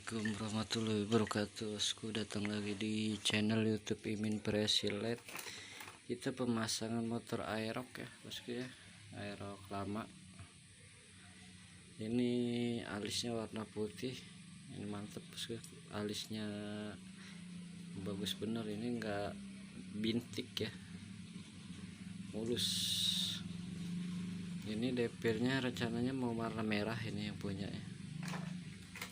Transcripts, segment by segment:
Assalamualaikum warahmatullahi wabarakatuh. Aku datang lagi di channel YouTube Imin Presilet. Kita pemasangan motor Aerox ya bosku ya, Aerox lama. Ini alisnya warna putih, ini mantep bosku, alisnya bagus bener, ini enggak bintik ya, mulus. Ini depirnya rencananya mau warna merah, ini yang punya ya.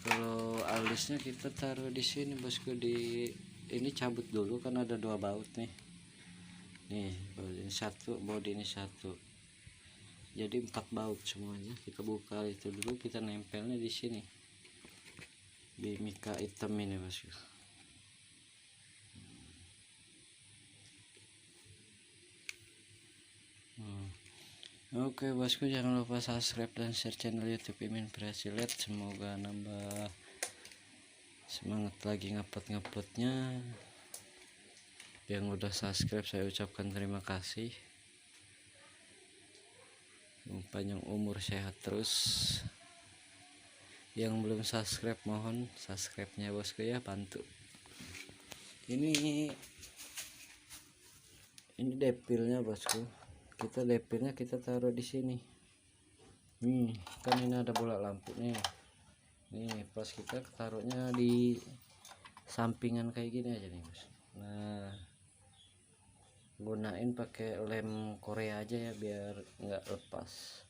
Kalau alisnya kita taruh di sini bosku, di ini cabut dulu kan ada dua baut nih baut ini satu, baut ini satu, jadi 4 baut semuanya. Kita buka itu dulu, kita nempelnya di sini di mika hitam ini bosku. Oke bosku, jangan lupa subscribe dan share channel YouTube Imin Presilet. Semoga nambah semangat lagi nguploadnya. Yang udah subscribe saya ucapkan terima kasih. Panjang umur, sehat terus. Yang belum subscribe mohon subscribe-nya bosku ya, bantu. Ini depilnya bosku. Kita depilnya kita taruh di sini. Nih, kan ini ada bola lampu nih. Nih, pas kita taruhnya di sampingan kayak gini aja nih, Bos. Nah, gunain pakai lem Korea aja ya biar nggak lepas.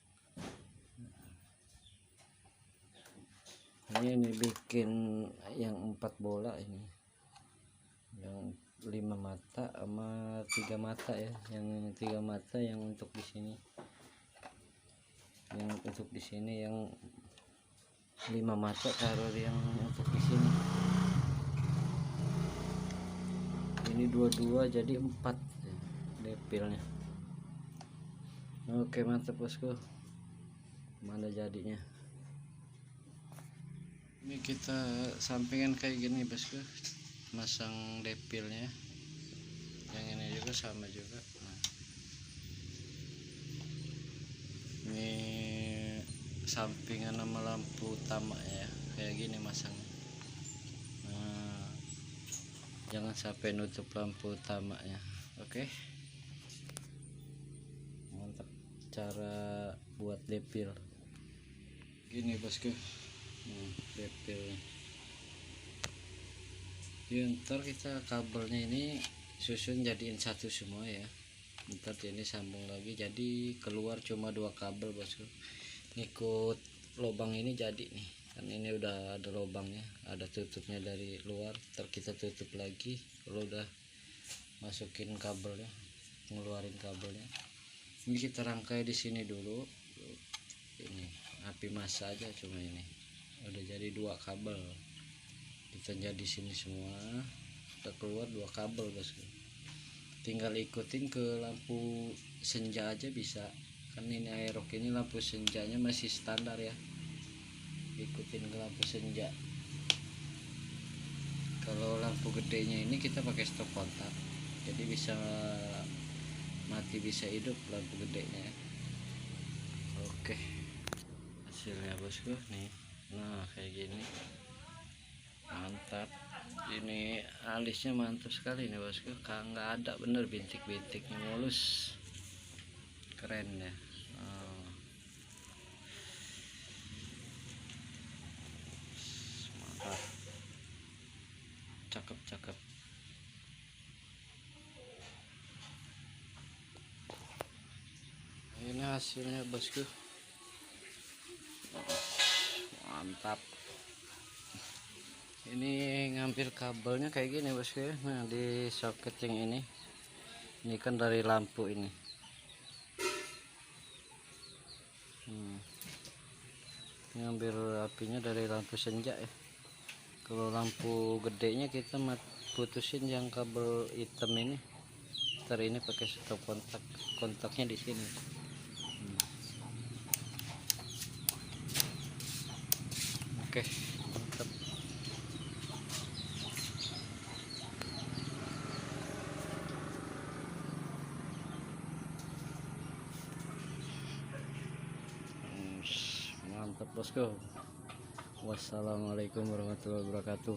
Ini bikin yang 4 bola ini. Yang 5 mata sama 3 mata ya, yang 3 mata yang untuk di sini, yang untuk di sini, yang 5 mata taruh yang untuk di sini. Ini dua-dua jadi 4 depilnya. Oke, mantap bosku, mana jadinya. Ini kita sampingan kayak gini bosku, masang depilnya. Yang ini juga sama juga. Nah, ini sampingan sama lampu utama ya, kayak gini masang. Nah, jangan sampai nutup lampu utamanya. Oke, mantap cara buat depil gini bosku. Depil ya, ntar kita kabelnya ini susun jadiin satu semua ya. Ntar ini sambung lagi, jadi keluar cuma 2 kabel bosku. Ngikut lubang ini jadi nih, kan ini udah ada lubangnya, ada tutupnya dari luar. Ntar kita tutup lagi kalau udah masukin kabelnya, ngeluarin kabelnya. Ini kita rangkai di sini dulu. Ini api massa aja, cuma ini udah jadi 2 kabel. Kita jadi sini semua, kita keluar 2 kabel bosku. Tinggal ikutin ke lampu senja aja bisa, kan ini Aerox ini lampu senjanya masih standar ya, ikutin ke lampu senja. Kalau lampu gedenya ini kita pakai stop kontak, jadi bisa mati bisa hidup lampu gedenya ya. Oke, hasilnya bosku nih. Nah, kayak gini mantap. Ini alisnya mantap sekali nih bosku, nggak ada bener bintik-bintiknya, mulus, keren ya. Mantap, cakep. Ini hasilnya bosku, mantap. Ini ngambil kabelnya kayak gini bosku ya. Nah, di soket yang ini kan dari lampu ini. Ngambil apinya dari lampu senja ya. Kalau lampu gedenya kita putusin yang kabel hitam ini. Ntar ini pakai stop kontaknya di sini. Oke, mantap. Mantap bosku. Wassalamualaikum warahmatullahi wabarakatuh.